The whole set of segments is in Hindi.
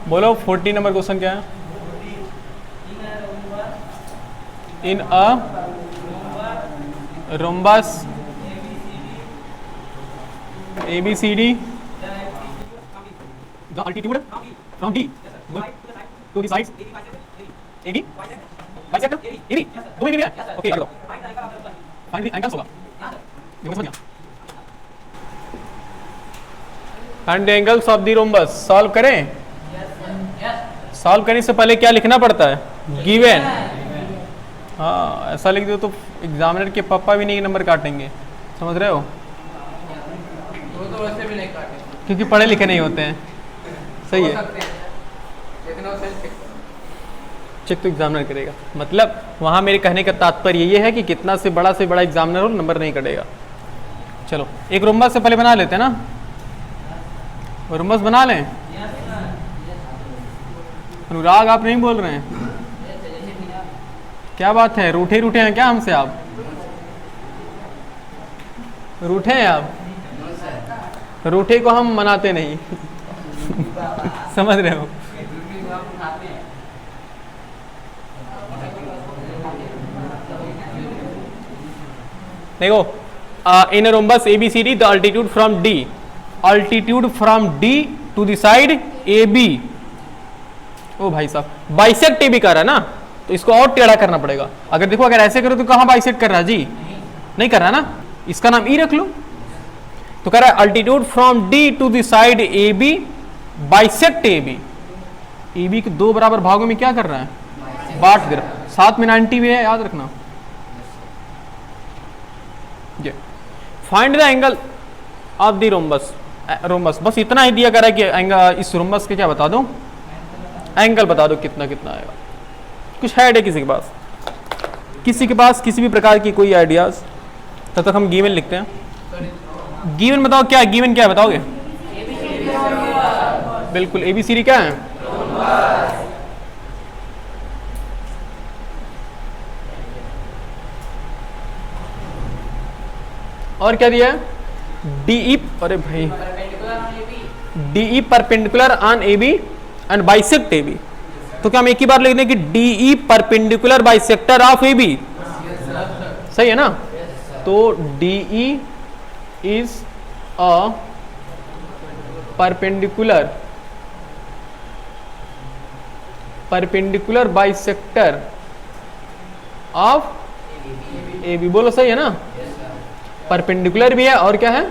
बोलो 14 नंबर क्वेश्चन क्या है? In a rhombus ABCD the altitude from D to the sides AB bisector AB दो AB है ओके कर दो फाइंड द एंगल्स होगा देखो समझ गया find the angles of the rhombus solve करें सॉल्व करने से पहले क्या लिखना पड़ता है गिवन हाँ ऐसा लिख दो तो एग्जामिनर के पापा भी नहीं नंबर काटेंगे समझ रहे हो तो वैसे भी नहीं काटेंगे क्योंकि पढ़े लिखे नहीं होते हैं सही है चेक तो एग्जामिनर करेगा मतलब वहां मेरे कहने का तात्पर्य ये है कि कितना से बड़ा एग्जामिनर हो नंबर नहीं कटेगा। चलो एक रोम्बस से पहले बना लेते हैं ना रोम्बस बना लें अनुराग आप नहीं बोल रहे हैं क्या बात है रूठे रूठे हैं क्या हमसे आप रूठे हैं आप रूठे को हम मनाते नहीं समझ रहे हो देखो इन a rhombus ABCD the altitude from D to the side AB ओ भाई साहब बाइसेक्ट AB कर रहा है ना तो इसको और टेढ़ा करना पड़ेगा अगर देखो अगर ऐसे करो तो कहां बाइसेक्ट कर रहा है जी नहीं कर रहा ना इसका नाम E रख लो तो कह रहा है altitude from D to the side AB bisect AB के दो बराबर भागों में क्या कर रहा है बांट दे रहा साथ में 90 भी है याद रखना find the angle of the rhombus बस इतना ही दिया करा कि एंगल इस रोम्बस के क्या बता दो एंगल बता दो कितना कितना आएगा कुछ है आइडिया किसी के पास किसी भी प्रकार की कोई आइडियाज तब तक हम गिवन लिखते हैं गिवन बताओ क्या गिवन क्या है बताओगे बिल्कुल ABCD क्या है और क्या दिया है DE अरे भाई DE perpendicular on AB and bisect AB तो क्या हम एक ही बार लिख दें कि DE perpendicular bisector of AB सही है ना तो DE is a perpendicular bisector of AB बोलो सही है ना परपेंडिकुलर भी है और क्या है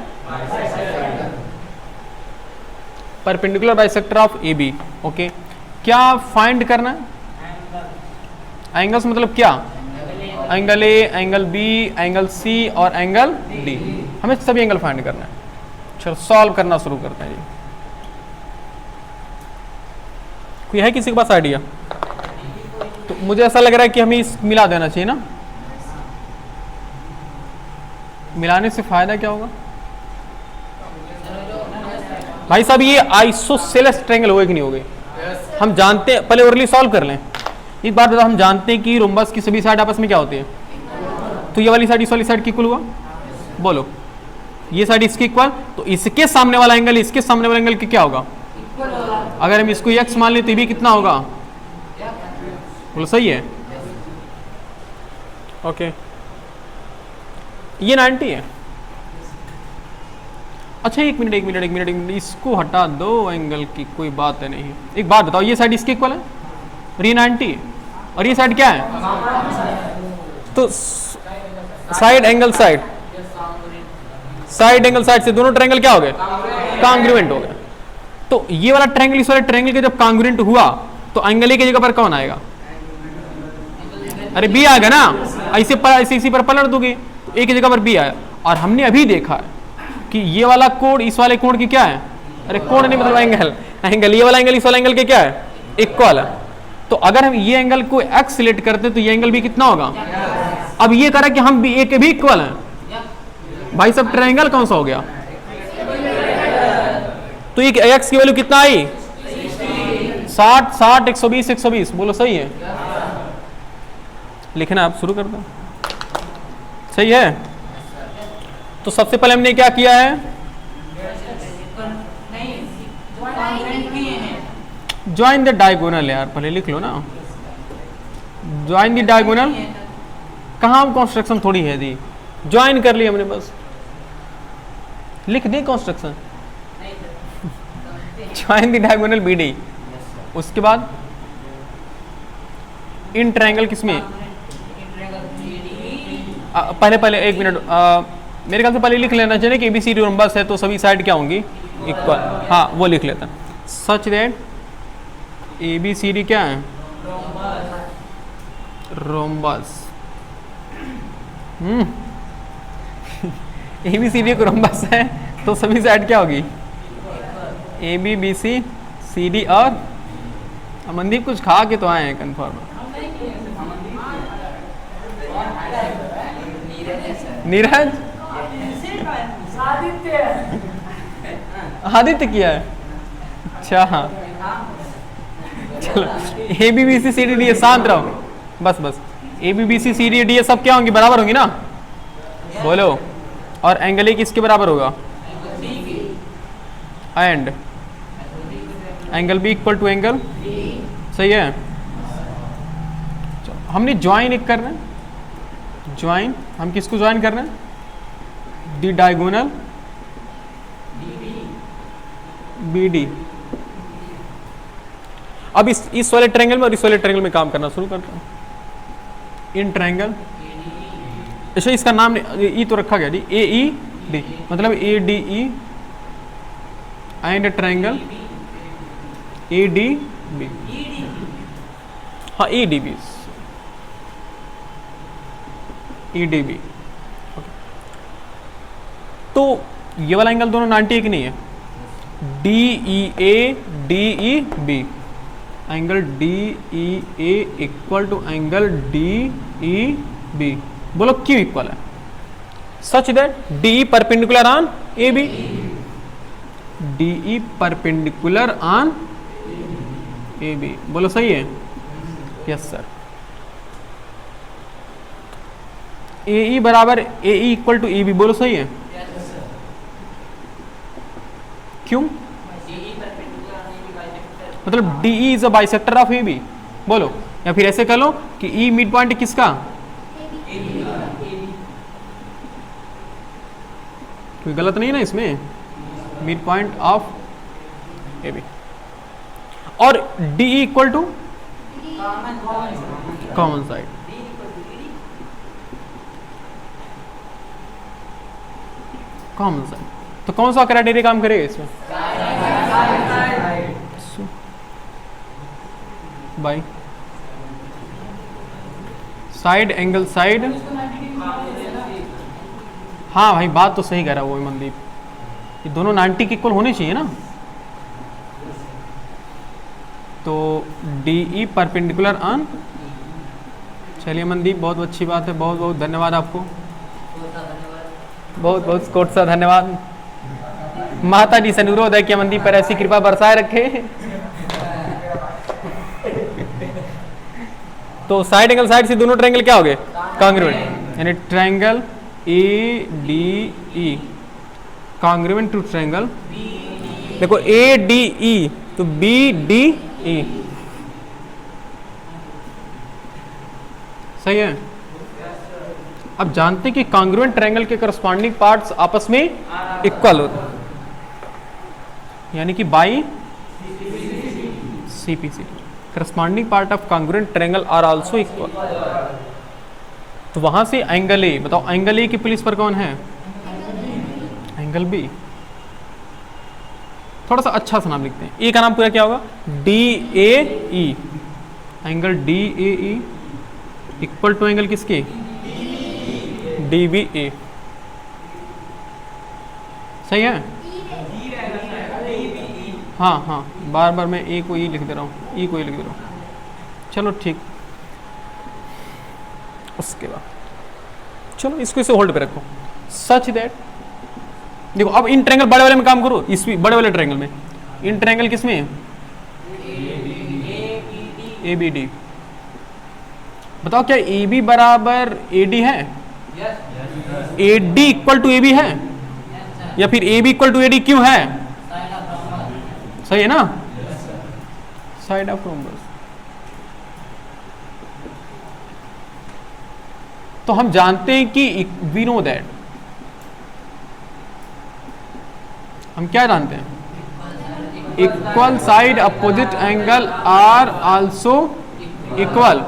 perpendicular bisector of AB okay क्या फाइंड करना है एंगल्स मतलब क्या angle A angle B angle C और एंगल D हमें सभी एंगल फाइंड करना है चलो सॉल्व करना शुरू करते हैं जी कोई है किसी के पास आइडिया तो मुझे ऐसा लग रहा है कि हमें इस मिला देना चाहिए ना मिलाने से फायदा क्या होगा भाई साहब ये आइसोसेलेस ट्रायंगल होगा कि नहीं होगा हम जानते हैं पहले ओरली सॉल्व कर लें एक बात बताओ हम जानते हैं कि रोम्बस की सभी साइड आपस में क्या होती है तो ये वाली साइड इस वाली साइड की इक्वल हुआ बोलो ये साइड इसके इक्वल तो इसके सामने वाला एंगल इसके सामने वाला एंगल की क्या होगा अगर हम इसको x मान लें तो ये भी कितना होगा बोलो सही है ओके ये 90 है अच्छा एक मिनट इसको हटा दो एंगल की कोई बात है नहीं एक बात बताओ ये साइड इसके इक्वल है और ये 90 और ये साइड क्या है तो साइड एंगल साइड से दोनों ट्रायंगल क्या हो गए कांग्रुएंट हो गए तो ये वाला ट्रायंगल इस वाले ट्रायंगल के जब कांग्रुएंट हुआ तो एंगल ए की जगह पर कौन आएगा अरे बी आएगा ना ऐसे इसी पर पलट दोगे तो ए की जगह पर बी आया और हमने अभी देखा है कि ये वाला कोण इस वाले कोण की क्या है अरे कोण नहीं मतलब एंगल ये वाला एंगल इस वाला एंगल के क्या है इक्वल है तो अगर हम ये एंगल को x सिलेक्ट करते तो ये एंगल भी कितना होगा अब ये करें कि हम भी ए के भी इक्वल हैं भाई सब ट्रायंगल कौन सा हो गया तो ये x की वैल्यू कितना आई 60 60 120 120 बोलो सही है लिखना आप शुरू कर दो सही है तो सबसे पहले हमने क्या किया है ज्वाइन द डायगोनल यार, पहले लिख लो ना, ज्वाइन द डायगोनल। कहाँ कंस्ट्रक्शन थोड़ी है जी, ज्वाइन कर लिया हमने बस, लिख दी construction, join the diagonal B D. उसके बाद इन ट्रायंगल किसमें, पहले एक मिनट, मेरे ख्याल से पहले लिख लेना चाहिए कि एबीसीडी रोम्बस है तो सभी साइड क्या होंगी, इक्वल। हाँ वो लिख लेता है, सच दैट एबीसीडी क्या है, रोम्बस। एबीसीडी एक रोम्बस है तो सभी साइड क्या होगी, A B B C C D. और अमनदीप कुछ खा के तो आए हैं कन्फर्म। नीरज आदित्य किया है, अच्छा हाँ चलो। A B B C C D D, शांत रहो बस बस। A B B C C D D ये सब क्या होंगी, बराबर होंगी ना, बोलो। और एंगल ए किसके बराबर होगा, and angle B equal to angle, सही है। हमने ज्वाइन एक कर रहे हैं, ज्वाइन, हम किसको ज्वाइन कर रहे हैं, डी डायगोनल बी डी। अब इस वाले ट्रायंगल में और इस वाले ट्रायंगल में काम करना शुरू करते हैं। इन ट्रायंगल, अच्छा इसका नाम ई तो रखा गया जी, ए ई डी, मतलब A D E and triangle A D B. हाँ E D B, E D B. तो ये वाला एंगल दोनों 90 एक नहीं है, D E A D E B, angle D E A equal to angle D E B. बोलो क्यों इक्वल है, such that D E perpendicular on A B, D E perpendicular on A B. बोलो सही है, यस सर। ए ई बराबर ए E equal to A B, बोलो सही है, क्यों, मतलब D E is a bisector of A B, बोलो। या फिर ऐसे कह लो कि ई मिड पॉइंट किसका, कोई गलत नहीं ना इसमें, mid point of A B. और D E equal to common side, common side. तो कौन सा क्राइटेरिया काम करेगा इसमें, बाई साइड एंगल साइड। हाँ भाई बात तो सही कह रहा है वो मनदीप, ये दोनों 90 के इक्वल होने चाहिए ना। तो डी ई परपेंडिकुलर ऑन, चलिए मनदीप बहुत अच्छी बात है, बहुत बहुत धन्यवाद आपको, बहुत बहुत कोट सा धन्यवाद। माता जी से अनुरोध है कि मनदीप पर ऐसी कृपा बरसाए रखे। तो साइड एंगल साइड से दोनों ट्रायंगल क्या हो गए, कॉन्ग्रुएंट, यानी triangle A D E congruent to triangle, देखो ए डी ई तो बी डी ई, सही है। अब जानते हैं कि कॉन्ग्रुएंट ट्रायंगल के करस्पॉन्डिंग पार्ट्स आपस में इक्वल होते हैं, यानी कि by CPC, corresponding part of congruent triangle are also equal. तो वहां से एंगल ए, बताओ एंगल ए की प्लेस पर कौन है, एंगल बी। थोड़ा सा अच्छा सा नाम लिखते हैं, ए का नाम पूरा क्या होगा, D A E, angle D A E equal to angle किसके, डी बी ए, सही है। हाँ हाँ बार बार मैं ए को ई लिख दे रहा हूँ, ई को ई लिख दे रहा हूँ, चलो ठीक। उसके बाद चलो इसको इसे होल्ड पे रखो, सच दैट देखो अब इन ट्रायंगल बड़े वाले में काम करो, इस बड़े वाले ट्रायंगल में, इन ट्रायंगल किसमें, ए बी डी। बताओ क्या ए बी बराबर ए डी है, A D equal to A B है, या फिर A B equal to A D क्यों है, सही है ना, साइड ऑफ रोम्बस। तो हम जानते हैं कि वी नो दैट, हम क्या जानते हैं, equal side opposite angle are also equal,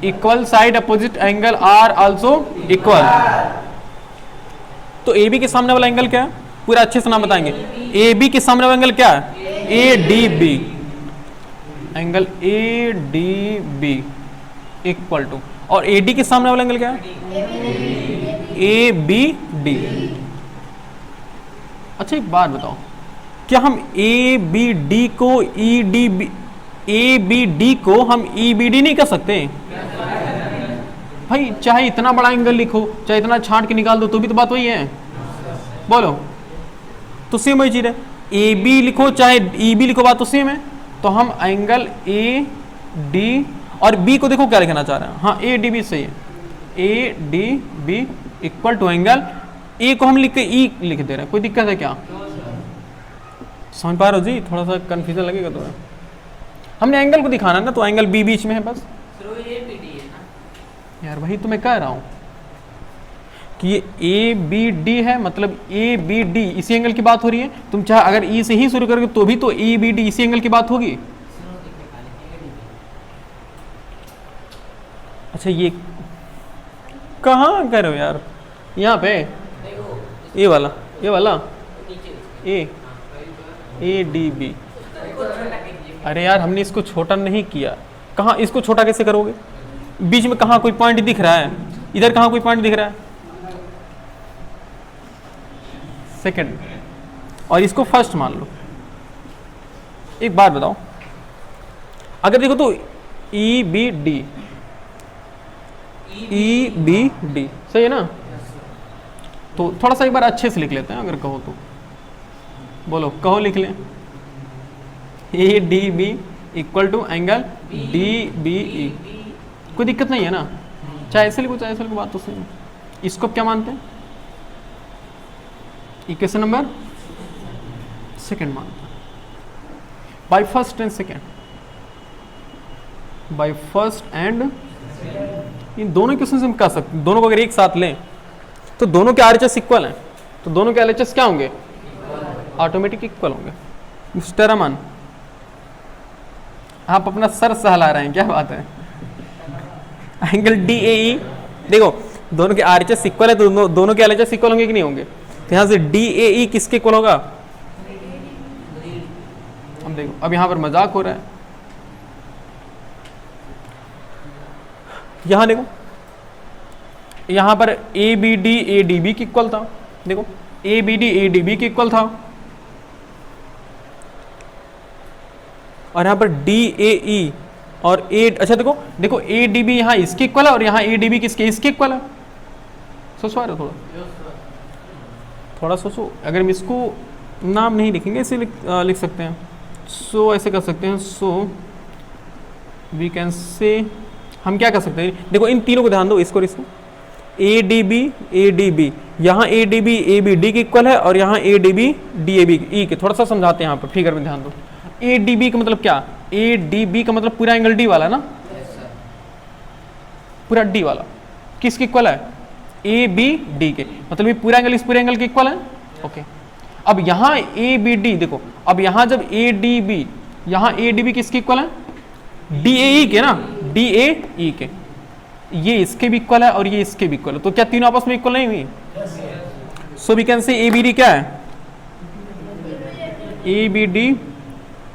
equal side opposite angle are also equal. तो ए बी के सामने वाला एंगल क्या है, पूरा अच्छे से नाम बताएंगे। ए बी के सामने वाला एंगल क्या है, A D B, angle A D B equal to, और ए डी के सामने वाला एंगल क्या है, ए बी डी। अच्छा एक बात बताओ, क्या हम ए बी डी को E D B, A B D को हम ई बी डी नहीं कर सकते भाई? चाहे इतना बड़ा एंगल लिखो, चाहे इतना छांट के निकाल दो, तो भी तो बात वही है। बोलो, तो सेम वही चीज है। ए बी लिखो चाहे ई बी लिखो, बात तो सेम है। तो हम एंगल ए डी और बी को देखो क्या लिखना चाह रहे हैं, हाँ ए डी बी सही है, A D B equal to angle, A को हम लिख के ई लिख दे रहे हैं, कोई दिक्कत है क्या? समझ पा रहे हो जी? थोड़ा सा कंफ्यूजन लगेगा तो हमने एंगल को दिखाना ना, तो एंगल बी बीच में है बस। यार वही तो मैं कह रहा हूँ कि ये ए बी डी है, मतलब ए बी डी इसी एंगल की बात हो रही है। तुम चाहे अगर ई से ही शुरू करोगे तो भी तो ए बी डी इसी एंगल की बात होगी। अच्छा ये कहाँ कर रहे हो यार, यहाँ पे ए वाला, ये वाला ए डी बी। अरे यार हमने इसको छोटा नहीं किया, कहाँ इसको छोटा कैसे करोगे? बीच में कहाँ कोई पॉइंट दिख रहा है, इधर कहाँ कोई पॉइंट दिख रहा है, सेकंड, और इसको फर्स्ट मान लो। एक बात बताओ, अगर देखो तो E B D, E B D सही है ना? तो थोड़ा सा एक बार अच्छे से लिख लेते हैं, अगर कहो तो बोलो, कहो लिख लें, A D B equal to angle D B E. कोई दिक्कत नहीं है ना, चाहे ऐसे लिखो चाहे ऐसे लिखो, बात तो सही है। इसको क्या मानते हैं, इक्वेशन नंबर सेकंड मानते हैं, by first and second, by first and. इन दोनों इक्वेशन से हम कह सकते हैं, दोनों को अगर एक साथ लें तो दोनों के आरएचएस इक्वल हैं, तो दोनों के एलएचएस क्या होंगे, ऑटोमेटिक इक्वल होंगे। मिस्टर अमन आप अपना सर सहला रहे हैं, क्या बात है? एंगल डी ए ई, देखो दोनों के आरएचएस इक्वल है तो दोनों के एलएचएस इक्वल होंगे कि नहीं होंगे? तो यहां से डी ए ई किसके इक्वल होगा? हम देखो अब यहां पर मजाक हो रहा है, यहां देखो यहां पर A B D A D B की इक्वल था, देखो A B D A D B की इक्वल था, और यहां पर डी ए ई और ए, अच्छा देखो देखो ए डी बी यहाँ इसके इक्वल है और यहाँ ए डी बी किसके, इसके इक्वल है। सोचो आ रहे थोड़ा सोचो, अगर हम इसको नाम नहीं लिखेंगे ऐसे लिख सकते हैं, सो ऐसे कर सकते हैं, सो वी कैन से, हम क्या कर सकते हैं, देखो इन तीनों को ध्यान दो, इसको इसको ए डी बी, यहाँ A D B A B D के इक्वल है और यहाँ A D B D A B E के। थोड़ा सा समझाते हैं यहाँ पर, फिगर में ध्यान दो। ए डी बी का मतलब क्या, ए डी बी का मतलब पूरा एंगल डी वाला ना, पूरा डी वाला किसके इक्वल है, ए बी डी के, मतलब ये पूरा एंगल इस पूरे एंगल के इक्वल है। ओके, अब यहाँ ए बी डी देखो, अब यहाँ जब ए डी बी, यहाँ ए डी बी किसके इक्वल है, डी ए ई के ना, डी ए ई के, ये इसके भी इक्वल है और ये इसके भी इक्वल है, तो क्या तीनों आपस में इक्वल नहीं हुई? So we can say A B D क्या है, A B D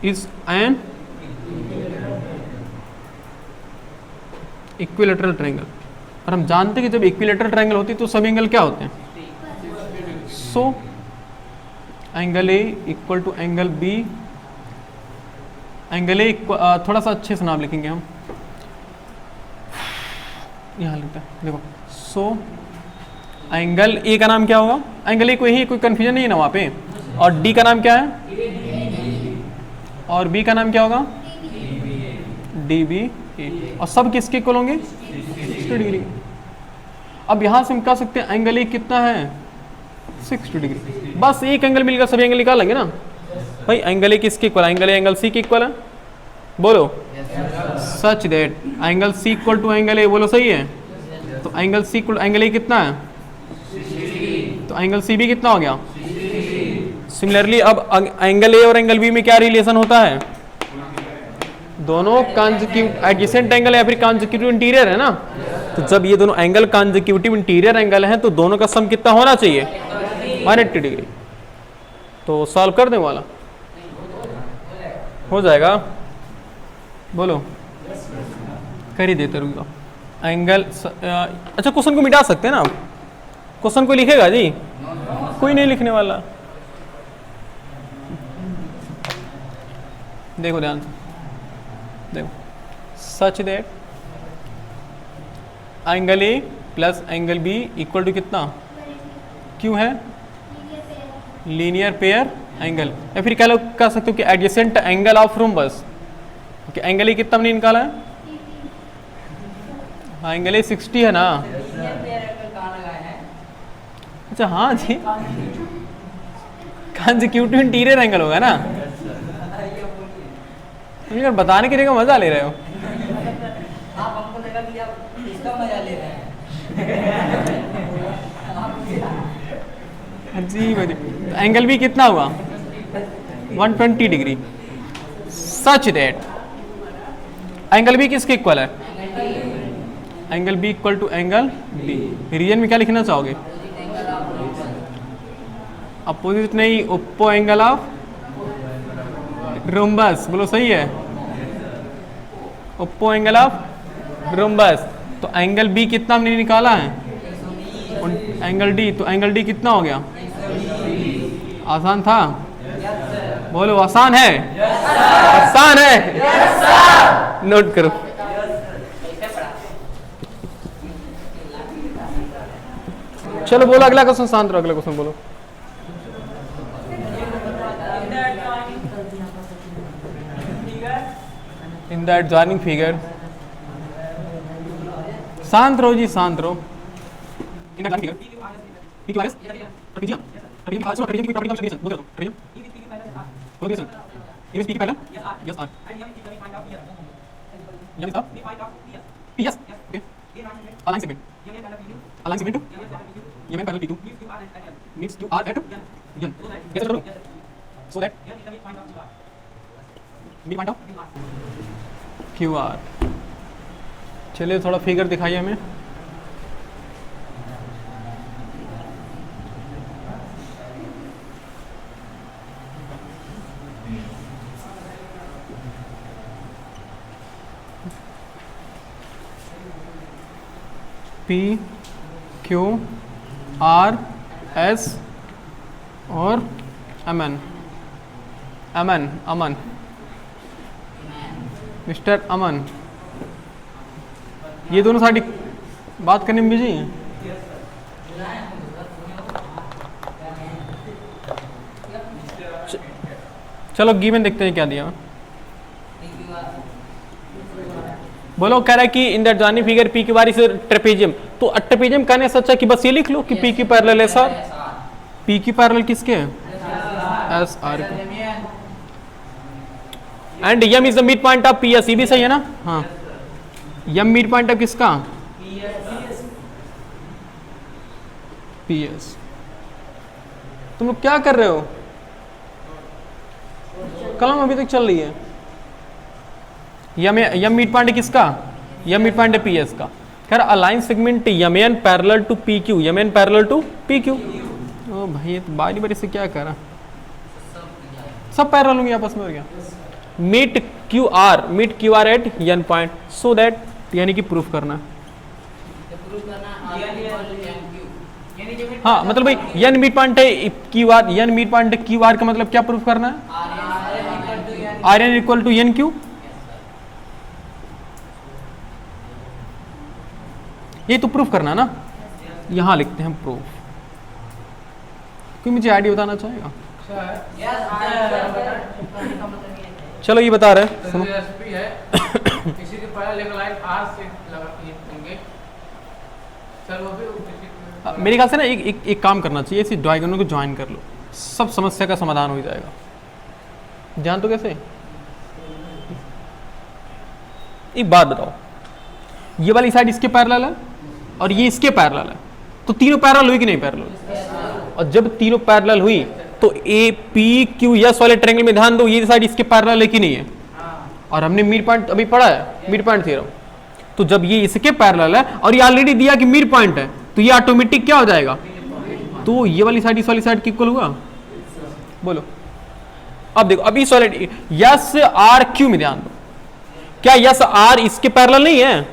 is an equilateral triangle. और हम जानते हैं कि जब इक्विलेटरल ट्रायंगल होती है तो सभी एंगल क्या होते हैं, so angle A equal to angle B, angle A थोड़ा सा अच्छे से नाम लिखेंगे हम, यहाँ लिखते हैं देखो, सो एंगल ए का नाम क्या होगा, एंगल ए को ही, कोई कंफ्यूजन नहीं है ना वहाँ पे, और डी का नाम क्या है, और बी का नाम क्या होगा, डी बी ए, और सब किसके इक्वल होंगे, 60 डिग्री। अब यहाँ से हम कह सकते हैं एंगल ए कितना है, 60 डिग्री। बस एक एंगल मिलकर सभी एंगल निकाल लेंगे ना भाई, एंगल ए किसके इक्वल है, एंगल ए एंगल सी के इक्वल है, बोलो such that angle C equal to angle A, बोलो सही है। तो angle C equal angle A कितना है, तो एंगल सी भी कितना हो गया। सिमिलरली अब एंगल ए और एंगल बी में क्या रिलेशन होता है, दोनों कॉन्जिक्यूटिव एडजेसेंट एंगल या फिर कॉन्जिक्यूटिव इंटीरियर है ना। तो जब ये दोनों एंगल कॉन्जिक्यूटिव इंटीरियर एंगल हैं तो दोनों का सम कितना होना चाहिए, 180 डिग्री। तो सॉल्व कर दें वाला, हो जाएगा, बोलो कर ही देते रुक जाओ। एंगल अच्छा क्वेश्चन को मिटा सकते हैं ना, क्वेश्चन को लिखेगा जी, कोई नहीं लिखने वाला। देखो ध्यान से देखो, such that angle A plus angle B equal to कितना, क्यों है लीनियर पेयर एंगल, या फिर क्या लोग कह सकते हो कि adjacent angle of rhombus. Okay angle A कितना हमने निकाला है, हाँ एंगल ए 60 है ना। अच्छा हाँ जी, कॉन्जिक्यूटिव इंटीरियर एंगल होगा ना। यार बताने की जगह मजा ले रहे हो आप हमको लगा कि आप इसका मजा ले रहे हैं। जी भाई, एंगल भी कितना हुआ 120 degree. Such that angle B किसके इक्वल है, angle B equal to angle B. Reason में क्या लिखना चाहोगे, अपोजिट नहीं, ओप्पो एंगल ऑफ रोम्बस, बोलो सही है, ओप्पो एंगल ऑफ रोम्बस। तो एंगल बी कितना हमने निकाला है, एंगल डी, तो एंगल डी कितना हो गया, आसान था, बोलो आसान है, आसान है, नोट करो। चलो बोलो अगला क्वेश्चन, शांत रहो, अगला क्वेश्चन बोलो। इन द एडजॉइनिंग फिगर, शांत रहो जी, शांत रहो। In the adjoining figure P Q R S trapezium, trapezium की ट्रेपेजियम की प्रॉपर्टी का सॉल्यूशन बोल दो, ट्रेपेजियम बोल दो, image P Q parallel S R S of P S okay a line segment, a line segment to ये मैं parallel P to meets to R at N, कैसे करूं so that mid point of Q R. चलिए थोड़ा फिगर दिखाइए हमें। पी क्यू आर एस और एम एन, अमन अमन मिस्टर अमन, ये दोनों साइड बात करने में बिजी हैं। चलो गिवन देखते हैं क्या दिया। बोलो कह रहा है कि इन दैट जानी फिगर पी की बारी से ट्रेपेजियम, तो ट्रेपेजियम कहने से अच्छा कि बस ये लिख लो कि P Q parallel S R, P Q parallel किसके है एस आर के, and M is the mid point of P S, ये भी सही है ना। हाँ यम मिड पॉइंट ऑफ किसका पी एस। तुम लोग क्या कर रहे हो, कलम अभी तक चल रही है। यम मिड पॉइंट किसका, यम मिड पॉइंट है पी एस का। कह रहा a line segment M N parallel to P Q, M N parallel to P Q. ओ भाई ये तो बारी बारी से क्या कर रहा, सब पैरेलल होंगे आपस में हो गया। Meet Q R at N point, so that यानी कि प्रूफ करना। हाँ मतलब भाई एन मिड पॉइंट है Q R, N mid point है क्यू आर का मतलब क्या प्रूफ करना है, R N equal to N Q. ये तो प्रूफ करना ना, यहां लिखते हैं प्रूफ। कोई मुझे आईडी बताना चाहेगा। चलो ये बता रहे सुनो। किसी के पहले एक लाइन आर से लगाएंगे। चलो फिर मेरे ख्याल से ना एक काम करना चाहिए, इसी डायगोनल को ज्वाइन कर लो, सब समस्या का समाधान हो जाएगा। जान तो कैसे एक बात बताओ, ये वाली साइड इसके पैरेलल है और ये इसके पैरेलल है, तो तीनों पैरेलल हुई कि नहीं पैरेलल? और जब तीनों पैरेलल हुई तो ए पी क्यू एस वाले ट्रायंगल में ध्यान दो, ये साइड इसके पैरेलल है कि नहीं है? और हमने मिड पॉइंट अभी पढ़ा है, मिड पॉइंट थ्योरम। तो जब ये इसके पैरेलल है और ये ऑलरेडी दिया कि मिड पॉइंट है, तो ये ऑटोमेटिक क्या हो जाएगा? तो ये वाली साइड इस वाली साइड की इक्वल होगा। बोलो अब देखो, अब इस वाले यस आर क्यू में ध्यान दो, क्या यस आर इसके पैरेलल नहीं है?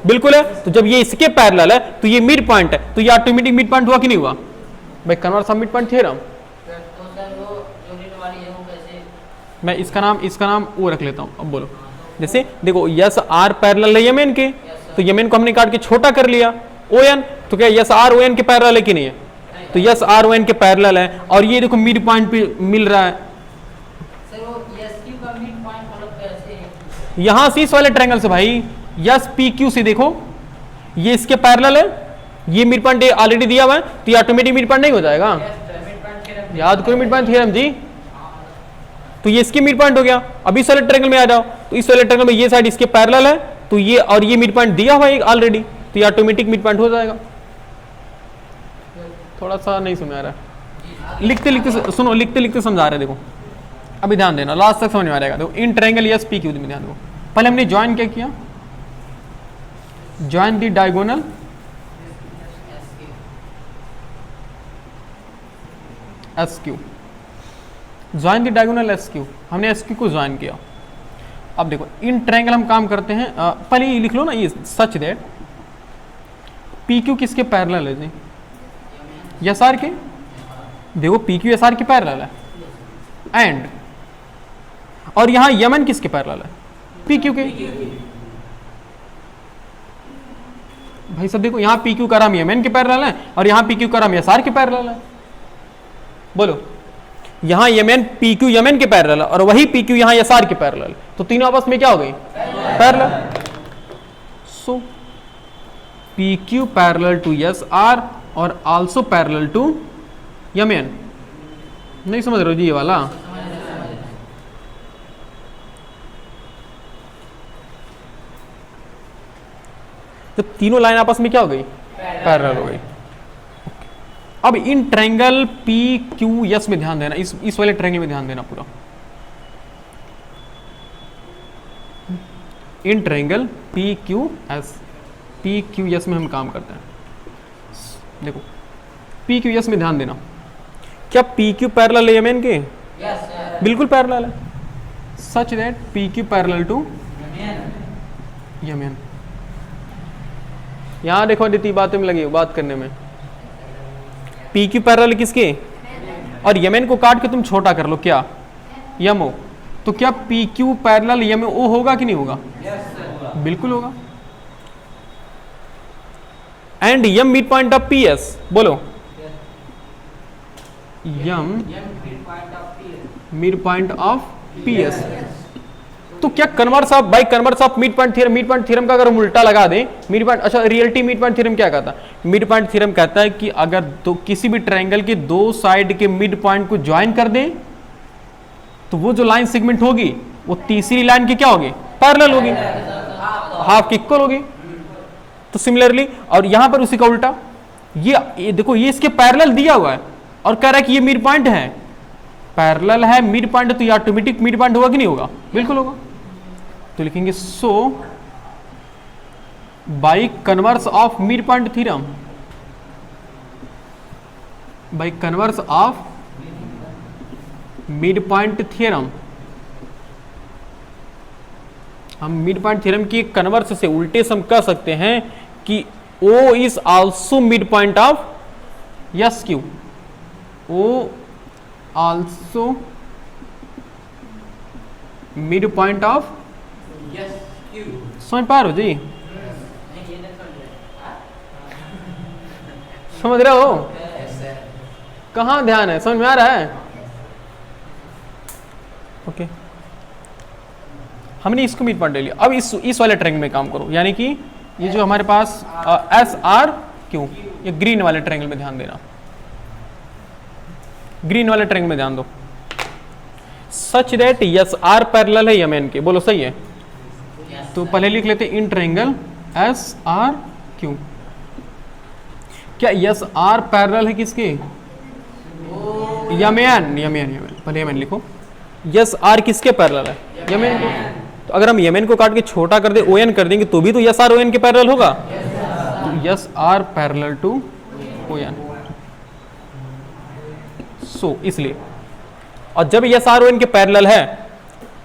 बिल्कुल है। तो जब ये इसके पैरेलल है तो ये मिड पॉइंट है, तो ये ऑटोमेटिक मिड पॉइंट हुआ कि नहीं हुआ भाई? Converse of mid point theorem. मैं इसका नाम वो रख लेता हूं। अब बोलो, जैसे देखो यस आर पैरेलल है यमन के, तो यमन को हमने काट के छोटा कर लिया ओ एन, तो क्या यस आर ओ एन के पैरेलल है कि नहीं है? तो यस आर ओ एन के पैरेलल है, और ये देखो मिड पॉइंट पे मिल रहा है। यहां से इस वाले ट्रायंगल से भाई, यस पी क्यू से देखो, ये इसके पैरेलल है, ये मिड पॉइंट ऑलरेडी दिया हुआ है, तो ये ऑटोमेटिक मिड पॉइंट नहीं हो जाएगा? याद करो मिड पॉइंट थ्योरम जी। तो ये इसके मिड पॉइंट हो गया। अब इस वाले ट्रायंगल में आ जाओ, तो इस वाले ट्रायंगल में ये साइड इसके पैरेलल है, तो ये और ये मिड पॉइंट दिया हुआ है ऑलरेडी, तो ये ऑटोमेटिक मिड पॉइंट हो जाएगा। थोड़ा सा नहीं समझ आ रहा है, लिखते लिखते सुनो, लिखते लिखते समझा रहे, देखो अभी ध्यान देना, लास्ट तक समझ में आ जाएगा। देखो in triangle yes P Q में ध्यान दो, पहले हमने ज्वाइन क्या किया? Join the diagonal S Q, join the diagonal S Q, हमने एस क्यू को ज्वाइन किया। अब देखो इन ट्रायंगल हम काम करते हैं, पहले ये लिख लो ना, ये सच दैट पी क्यू किसके पैरेलल है जी? एस आर के। देखो पी क्यू एस आर के पैरेलल है, एंड और यहां यमन किसके पैरेलल है? पी क्यू के। भाई सब देखो, यहां पी क्यू का राम यमन के पैरेलल है और यहां पी क्यू का राम एस आर के पैरेलल है। बोलो, यहां यमन पी क्यू यमन के पैरेलल है और वही पी क्यू यहां एस आर के पैरेलल, तो तीनों आपस में क्या हो गई? Parallel. So P Q parallel to S R और आल्सो पैरेलल टू यमन। नहीं समझ रहे हो जी ये वाला? जब तीनों लाइन आपस में क्या हो गई? पैरेलल हो गई। अब in triangle P Q S में ध्यान देना, इस वाले ट्रायंगल में ध्यान देना पूरा। In triangle P Q S में हम काम करते हैं। देखो पी क्यू एस में ध्यान देना, क्या पी क्यू पैरेलल है यमन के? बिल्कुल पैरेलल है, such that P Q parallel to M N. यहां देखो अदिति बातें में लगी बात करने में, पी क्यू पैरेलल किसके? और यमन को काट के तुम छोटा कर लो, क्या यम ओ, तो क्या P Q parallel M O होगा कि नहीं होगा? बिल्कुल होगा। And M mid point of P S. बोलो, M mid point of P S. तो क्या converse of by converse of mid point theorem का अगर हम उल्टा लगा दें, मिड पॉइंट, अच्छा रियलिटी मिड पॉइंट थ्योरम क्या कहता है? मिड पॉइंट थ्योरम कहता है कि अगर तो किसी भी ट्रायंगल के दो साइड के मिड पॉइंट को ज्वाइन कर दें, तो वो जो लाइन सेगमेंट होगी वो तीसरी लाइन की क्या होगी? पैरेलल होगी, हाफ की इक्वल होगी। तो सिमिलरली, और यहां पर उसी का उल्टा, ये देखो ये इसके पैरेलल दिया हुआ है और कह रहा है कि ये मिड पॉइंट है, पैरेलल है मिड पॉइंट, तो ये ऑटोमेटिक मिड पॉइंट होगा कि नहीं होगा? बिल्कुल होगा। तो लिखेंगे so by converse of mid point theorem, by converse of mid point theorem, हम मिड पॉइंट थ्योरम की कन्वर्स से उल्टे से हम कह सकते हैं कि O is also mid point of S Q, O also mid point of समझ पा रहे हो जी? समझ रहे हो? कहाँ ध्यान है? समझ में आ रहा है? ओके, हमने इसको मिड पॉइंट ले लिया। अब इस वाले ट्रायंगल में काम करो, यानी कि ये जो हमारे पास एस आर क्यू, ये ग्रीन वाले ट्रायंगल में ध्यान देना, ग्रीन वाले ट्रायंगल में ध्यान दो। Such that S R parallel है यमन के। बोलो सही है? तो पहले लिख लेते in triangle S R Q. क्या एस आर पैरेलल है किसके? यमन यमन यमन, पहले यमन लिखो। यस आर किसके पैरेलल है? यमन के। तो अगर हम यमन को काट के छोटा कर दे ओ एन कर देंगे तो भी तो यस आर ओ एन के पैरेलल होगा। तो S R parallel to O N, so इसलिए। और जब यस आर ओ एन के पैरेलल है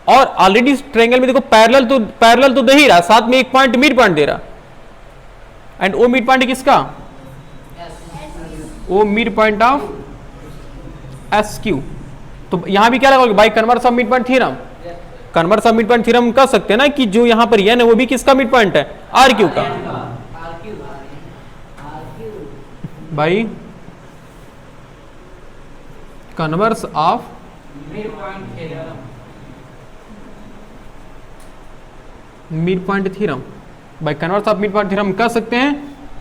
और ऑलरेडी इस ट्रायंगल में देखो पैरेलल तो दे ही रहा, साथ में एक पॉइंट मिड पॉइंट दे रहा, एंड ओ मिड पॉइंट किसका? O mid point of S Q. तो यहां भी क्या लगाओगे by converse of mid point theorem? Converse of mid point theorem कह सकते हैं ना कि जो यहां पर एन है वो भी किसका मिड पॉइंट है? आर क्यू का। By converse of mid point theorem, by converse of mid point theorem कह सकते हैं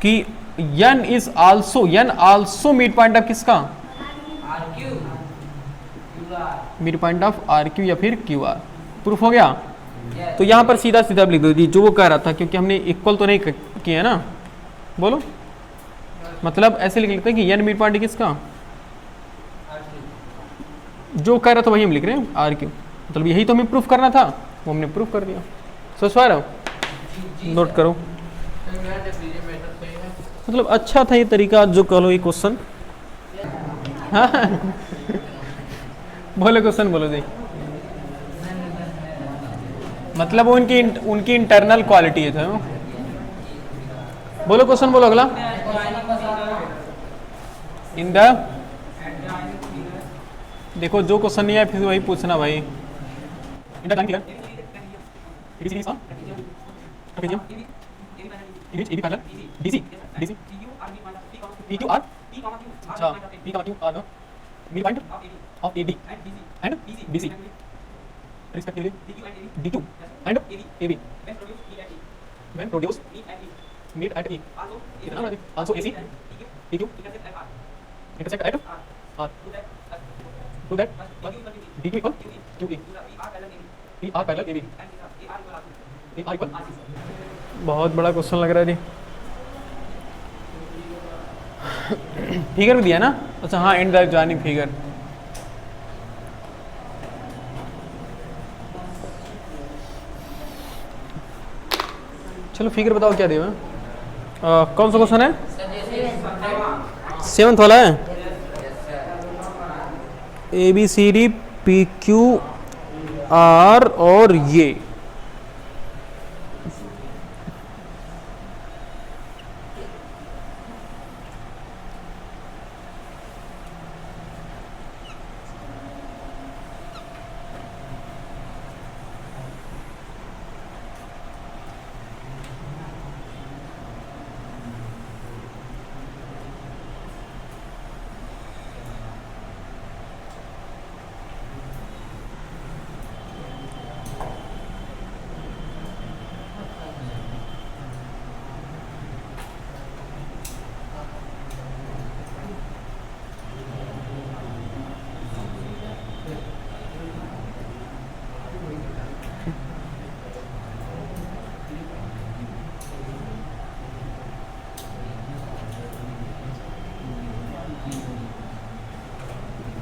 कि N is also mid point of किसका? Mid point of R Q या फिर क्यू आर। प्रूफ हो गया? तो यहां पर सीधा सीधा लिख दो जो वो कह रहा था, क्योंकि हमने इक्वल तो नहीं किया ना। बोलो, मतलब ऐसे लिख लेते हैं कि एन मिड पॉइंट किसका? जो कह रहा था वही हम लिख रहे हैं आर क्यू, मतलब यही तो हमें प्रूफ करना था, वो हमने प्रूफ कर दिया। समझ पा रहे हो? नोट करो। मतलब अच्छा था ये तरीका, जो कह लो ये क्वेश्चन। हाँ बोलो क्वेश्चन बोलो जी। मतलब उनकी इंटरनल क्वालिटी है था। बोलो क्वेश्चन बोलो अगला। इन द देखो जो क्वेश्चन नहीं है फिर वही पूछना भाई। In the line figure ABC is trapezium in which AB parallel DC PQ R अच्छा P का मतलब R mid point of AB and BC respectively DQ and AB when produce mid at E कितना also AC PQ intersect at R to that DQ equal QE P R parallel AB A R equal बहुत बड़ा क्वेश्चन लग रहा है जी। फिगर भी दिया ना? अच्छा हाँ, एंड द जॉइनिंग फिगर। चलो फिगर बताओ क्या दिया है? कौन सा क्वेश्चन है? 7th वाला है। ABCD PQ R और ये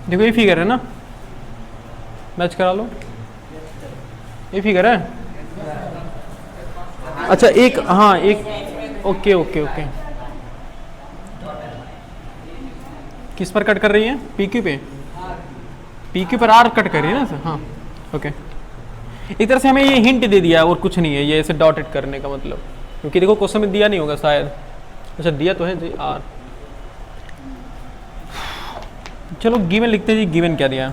देखो ये फिगर है ना, मैच करा लो। ये फिगर है। अच्छा एक हाँ एक ओके ओके ओके किस पर कट कर रही है? PQ पे। PQ पर R कट कर रही है ना सर? हाँ ओके। एक तरह से हमें ये हिंट दे दिया और कुछ नहीं है ये ऐसे डॉटेड करने का मतलब, क्योंकि देखो क्वेश्चन में दिया नहीं होगा शायद। अच्छा दिया तो है जी R। चलो गिवन लिखते हैं जी। गिवन क्या दिया?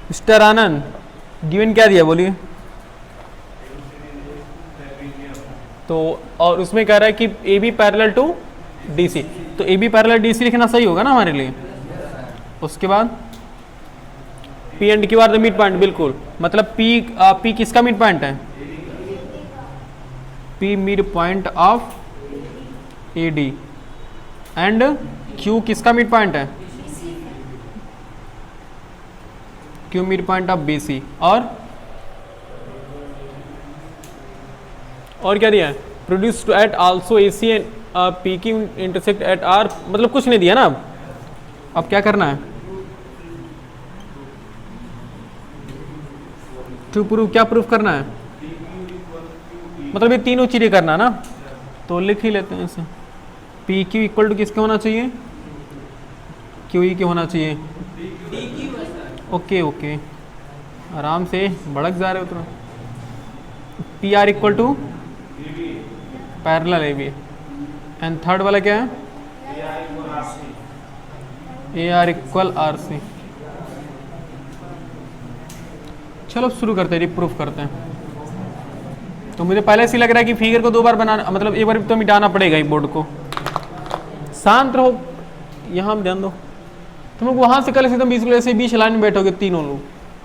मिस्टर आनंद गिवन क्या दिया बोलिए? तो और उसमें कह रहा है कि AB पैरेलल टू DC, तो AB पैरेलल DC लिखना सही होगा ना हमारे लिए। उसके बाद P and Q are the mid point, बिल्कुल। मतलब P किसका मिड पॉइंट है? P mid point of AD and Q किसका मिड पॉइंट है? Q mid point of B C. और क्या दिया है, produce to at also A C and P Q intersect at R, मतलब कुछ नहीं दिया ना। अब क्या करना है, टू प्रूव, क्या प्रूफ करना है, मतलब ये तीनों चीजें करना है ना। तो लिख ही लेते हैं इसे, पी क्यू इक्वल टू किसके होना चाहिए, क्यू ई के होना चाहिए। ओके ओके, आराम से भड़क जा रहे हो तुम। P R equal to parallel A B, and third वाला क्या है, A R equal R C. चलो शुरू करते हैं, प्रूफ करते हैं। तो मुझे पहले से लग रहा है कि फिगर को 2 बार बनाना, मतलब एक बार तो मिटाना पड़ेगा ही बोर्ड को। शांत रहो, यहाँ हम ध्यान दो। तुम लोग वहां से कल से एकदम 20 किलो ऐसे बीच लाइन में बैठोगे तीनों लोग,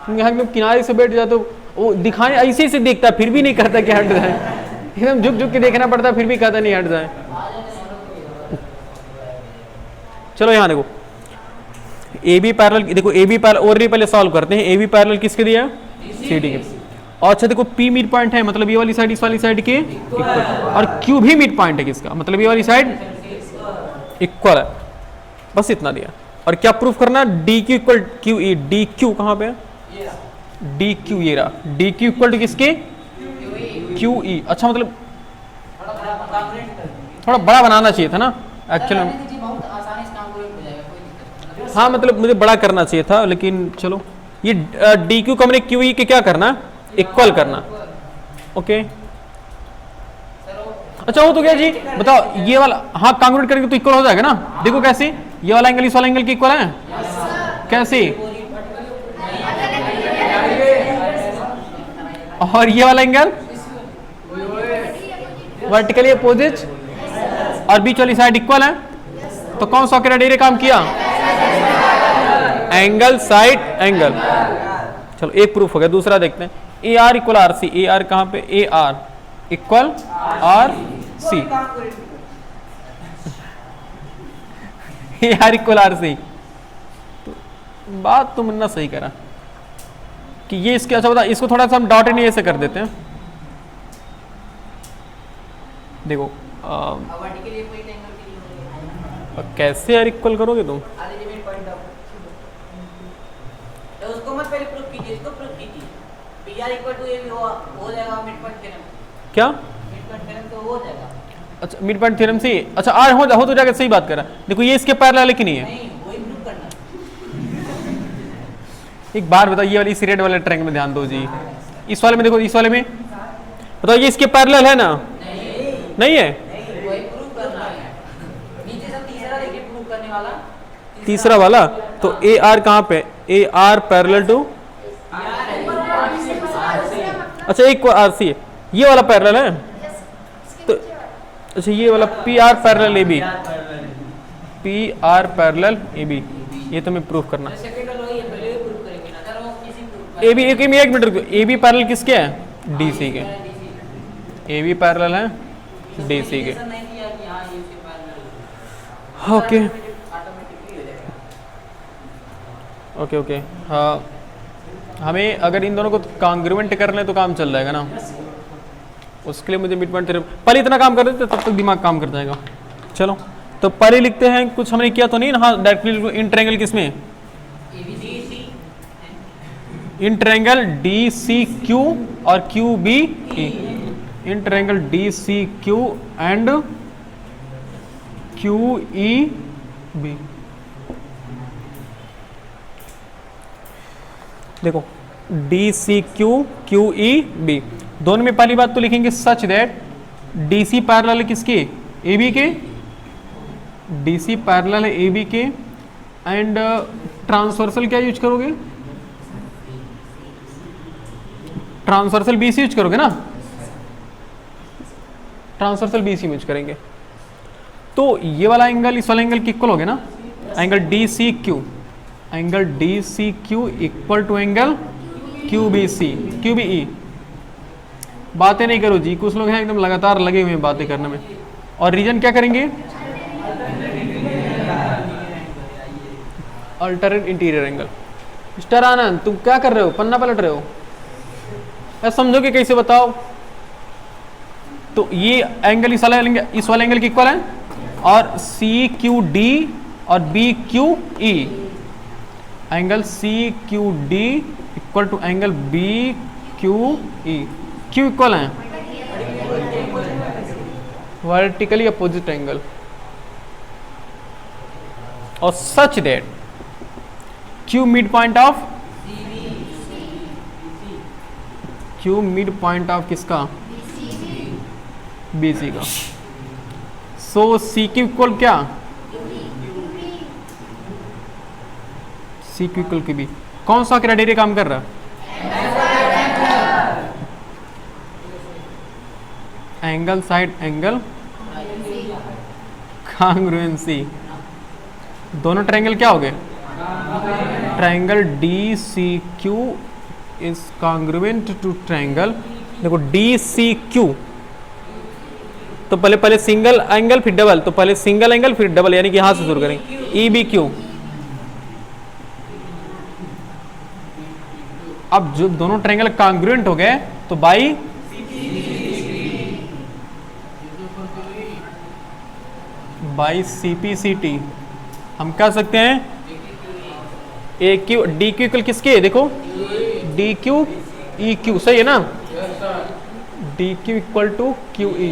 तुम यहाँ एकदम किनारे से बैठ जाते हो, वो दिखाने ऐसे से देखता फिर भी नहीं करता कि हट जाए, एकदम झुक झुक के देखना पड़ता फिर भी कहता नहीं हट जाए। चलो यहाँ देखो, ए बी पैरेलल, देखो ए बी पैरेलल और पहले सॉल्व करते हैं। ए बी पैरेलल किसके दिया, सी डी के। और अच्छा देखो पी मिड पॉइंट है, मतलब ये वाली साइड इस वाली साइड के इक्वल, और क्यू भी मिड पॉइंट है किसका, मतलब ये वाली साइड इक्वल है। बस इतना दिया। और क्या प्रूफ करना, D Q equal Q E. D Q कहाँ पे है, डी क्यू ये रहा, डी क्यू इक्वल टू किसके, क्यू ई। अच्छा मतलब थोड़ा बड़ा बनाना चाहिए था ना एक्चुअली। हाँ मतलब मुझे बड़ा करना चाहिए था, लेकिन चलो ये डी क्यू को मैंने क्यू ई के क्या करना, इक्वल करना। ओके अच्छा हो तो गया जी, बताओ ये वाला, हाँ कांग्रुएंट करेंगे तो इक्वल हो जाएगा ना। देखो कैसे, ये वाला एंगल इस वाला एंगल के इक्वल है, कैसे, और ये वाला एंगल वर्टिकली अपोजिट, और बीच वाली साइड इक्वल है। तो कौन सा क्राइटेरिया काम किया, एंगल साइड एंगल। चलो एक प्रूफ हो गया, दूसरा देखते हैं। A R equal R C, A R कहां पे, A R equal R C, A R equal R C. तो बात तुमने सही करा कि ये इसके, अच्छा बता इसको थोड़ा सा हम डॉट नहीं ऐसे कर देते हैं। देखो कैसे यार इक्वल करोगे तुम, उसको मत पहले प्रूफ कीजिए, इसको प्रूफ कीजिए। P R equal to A B हो जाएगा मिड पॉइंट थ्योरम। क्या मिड पॉइंट थ्योरम तो हो जाएगा। अच्छा मिड पॉइंट थ्योरम से, अच्छा आर हो तो जाएगा, सही बात कर रहा है। देखो ये इसके पैरेलल है कि नहीं है, नहीं वही प्रूफ करना। एक बार बताओ, ये वाली इस रेड वाले ट्रायंगल में ध्यान दो जी, इस वाले में देखो, इस वाले में बताओ ये इसके पैरेलल है ना, नहीं है, नहीं वही प्रूफ करना है। नीचे से तीसरा देखिए प्रूफ करने वाला, तीसरा वाला। तो ए आर कहाँ पे, ए आर पैरेलल टू, अच्छा एक आर सी है, ये वाला पैरेलल है। तो अच्छा ये वाला P R parallel A B, P R parallel A B, ये तो मैं प्रूफ करना। सेकंड वाला वही है, पहले भी प्रूफ करेंगे ना सर, वो किसी प्रूफ ए बी, एक मिनट रुको, ए बी पैरेलल किसके है, डी सी के, ए बी पैरेलल है डी सी के। नहीं किया कि हां ये इसके पैरेलल, ओके ऑटोमेटिकली हो जाएगा। ओके ओके, हाँ हमें अगर इन दोनों को कांग्रुएंट कर लें तो काम चल जाएगा ना, उसके लिए मुझे मिड पॉइंट थ्योरम पहले इतना काम कर देते तब तक दिमाग काम कर जाएगा। चलो तो पहले लिखते हैं, कुछ हमने किया तो नहीं ना, हाँ डायरेक्टली इन ट्रायंगल किसमें, in triangle D C Q और Q B E, in triangle D C Q and Q E B. देखो D C Q Q E B, दोनों में पहली बात तो लिखेंगे such that D C parallel किसके, ए बी के, डी सी पैरेलल है ए बी के, एंड ट्रांसवर्सल क्या यूज करोगे, ट्रांसवर्सल बी सी यूज करोगे ना, ट्रांसवर्सल बी सी यूज करेंगे। तो ये वाला एंगल इस वाला एंगल के इक्वल हो गया ना, angle D C Q, angle D C Q equal to angle Q B C, Q B E. बातें नहीं करो जी, कुछ लोग हैं एकदम लगातार लगे हुए हैं बातें करने में। और रीजन क्या करेंगे, अल्टरनेट इंटीरियर एंगल। मिस्टर आनंद तुम क्या कर रहे हो, पन्ना पलट रहे हो, समझोगे कैसे बताओ। तो ये एंगल इस वाले एंगल के इक्वल है, और सी क्यू डी और B Q E, angle C Q D equal to angle B Q E, Q equal है वर्टिकली अपोजिट एंगल, और such that Q mid point of, Q mid point of किसका, बीसी का। सो सी क्यू इक्वल क्या, C Q equal Q B, कौन सा क्राइटेरिया काम कर रहा है, एंगल साइड एंगल कांग्रुएंसी। दोनों ट्रायंगल क्या हो गए, triangle D C Q is congruent to triangle, देखो डी सी क्यू, तो पहले सिंगल एंगल फिर डबल, तो पहले सिंगल एंगल फिर डबल, यानी कि यहां से शुरू करेंगे, ई बी क्यू। अब जो दोनों ट्रायंगल कांग्रुएंट हो गए तो बाई CPCT हम कह सकते हैं A Q D Q equal किसके, देखो डी क्यू ई क्यू, सही है ना, D Q equal to Q E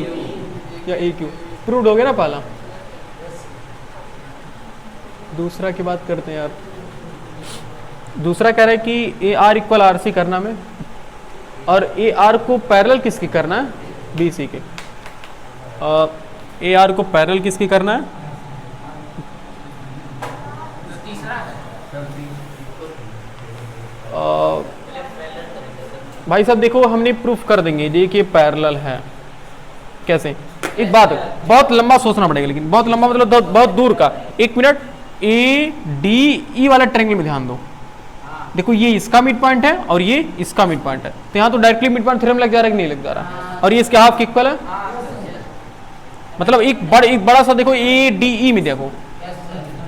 या ए क्यू, प्रूव्ड हो गया ना पहला। दूसरा की बात करते हैं यार, दूसरा कह रहा है कि A R equal R C करना में, और ए आर को पैरेलल किसकी करना है, बी सी के। ए आर को पैरेलल किसकी करना है, भाई साहब देखो हमने प्रूफ कर देंगे ये कि पैरेलल है। कैसे, एक बात बहुत लंबा सोचना पड़ेगा, लेकिन बहुत लंबा मतलब बहुत दूर का। एक मिनट, ए डी ई वाला ट्रायंगल में ध्यान दो, देखो ये इसका मिड पॉइंट है और ये इसका मिड पॉइंट है, तो यहाँ तो डायरेक्टली मिड पॉइंट थ्योरम लग जा रहा है कि नहीं लग जा रहा, और ये इसके हाफ के इक्वल है, मतलब एक बड़ा सा देखो ए डी ई में देखो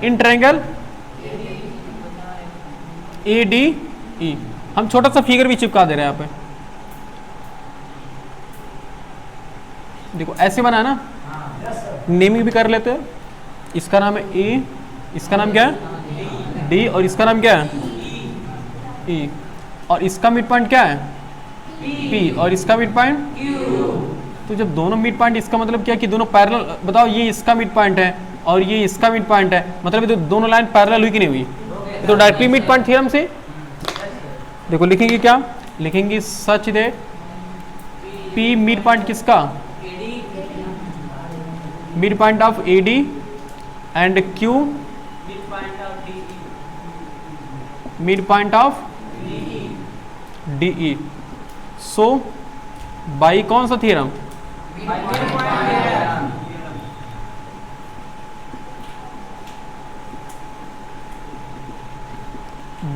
इन ट्रायंगल ए डी ई, हम छोटा सा फिगर भी चिपका दे रहे हैं यहाँ पे, देखो ऐसे बना है ना, नेमिंग भी कर लेते हैं, इसका नाम है ए, इसका नाम क्या है डी, और इसका नाम क्या है ई, और इसका मिड पॉइंट क्या है पी, और इसका मिड पॉइंट क्यू। तो जब दोनों मिड पॉइंट, इसका मतलब क्या कि दोनों पैरेलल, बताओ ये इसका मिड पॉइंट है और ये इसका मिड पॉइंट है, मतलब ये तो दोनों लाइन पैरेलल हुई कि नहीं हुई, तो डायरेक्टली मिड पॉइंट थ्योरम से देखो लिखेंगे क्या, लिखेंगे such that P mid point किसका, mid point of A D and Q mid point of D E. So by कौन सा theorem,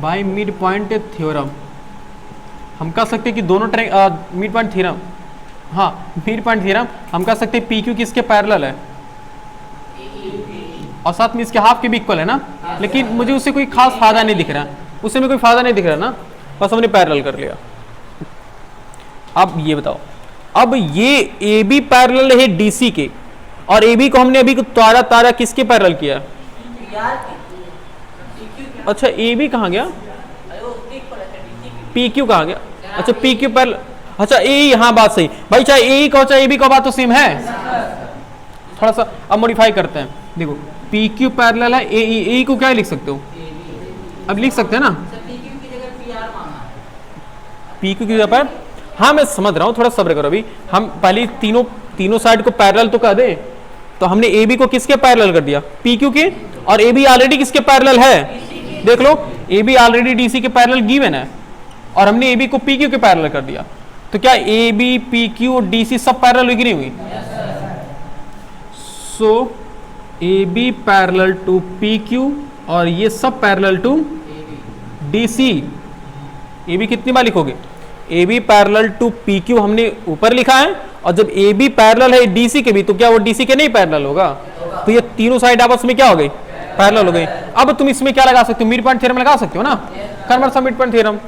by mid point theorem हम कह सकते हैं कि दोनों मिड पॉइंट थ्योरम, हाँ मिड पॉइंट थ्योरम हम कह सकते हैं पी क्यू किसके पैरेलल है, और साथ में इसके हाफ के भी इक्वल है ना, लेकिन मुझे उससे कोई खास फायदा नहीं दिख रहा, उससे में कोई फायदा नहीं दिख रहा ना, बस हमने पैरेलल कर लिया। अब ये बताओ, अब ये ए बी पैरेलल है डीसी के, और ए बी को हमने अभी तारा किसके पैरेलल किया, अच्छा ए बी कहाँ गया, पी क्यू कहाँ गया, अच्छा पी क्यू पैरेलल, अच्छा ए, हाँ बात सही भाई, चाहे ए को चाहे ए बी को बात तो सेम है, थोड़ा सा अब मॉडिफाई करते हैं, देखो पी क्यू पैरेलल है ए को क्या लिख सकते हो, अब लिख सकते हैं ना पी क्यू की जगह पर, हाँ मैं समझ रहा हूँ, थोड़ा सब्र करो, अभी हम पहले तीनों साइड को पैरेलल तो कर दे, तो हमने ए बी को किसके पैरेलल कर दिया, पी क्यू के, और ए बी ऑलरेडी किसके पैरेलल है, देख लो A B already D C के पैरेलल गिवन है, और हमने ए बी को पी क्यू के पैरेलल कर दिया, तो क्या ए बी पी क्यू और डी सी सब पैरेलल हुई कि नहीं हुई, so A B parallel to P Q और ये सब parallel to D C. A B कितनी बार लिखोगे, A B parallel to P Q हमने ऊपर लिखा है, और जब ए बी पैरेलल है डी सी के भी, तो क्या वो डी सी के नहीं पैरेलल होगा, तो ये तीनों साइड आपस में क्या हो गई पैरेलल हो गई। अब तुम इसमें क्या लगा सकते हो, मिड पॉइंट थ्योरम लगा सकते हो ना, converse of mid point theorem.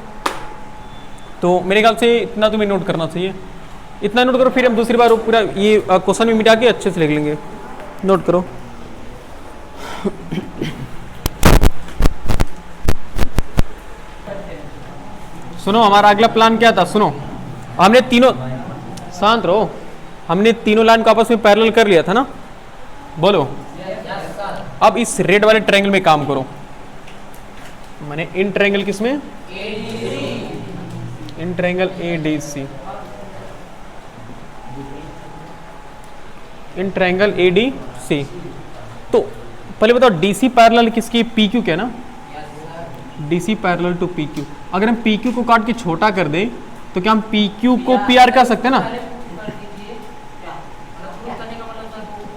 तो मेरे ख्याल से इतना तुम्हें नोट करना चाहिए, इतना नोट करो, फिर हम दूसरी बार पूरा ये क्वेश्चन में मिटा के अच्छे से लिख लेंगे। नोट करो। सुनो हमारा अगला प्लान क्या था, सुनो हमने तीनों, शांत रहो, हमने तीनों लाइन को आपस में पैरेलल कर लिया था ना, बोलो। अब इस रेड वाले ट्रायंगल में काम करो, माने इन ट्रायंगल किसमें, in triangle ADC, in triangle ADC। तो पहले बताओ DC पैरेलल किसकी, PQ के ना, DC पैरेलल टू PQ। अगर हम PQ को काट के छोटा कर दें तो क्या हम PQ को PR कर सकते हैं ना,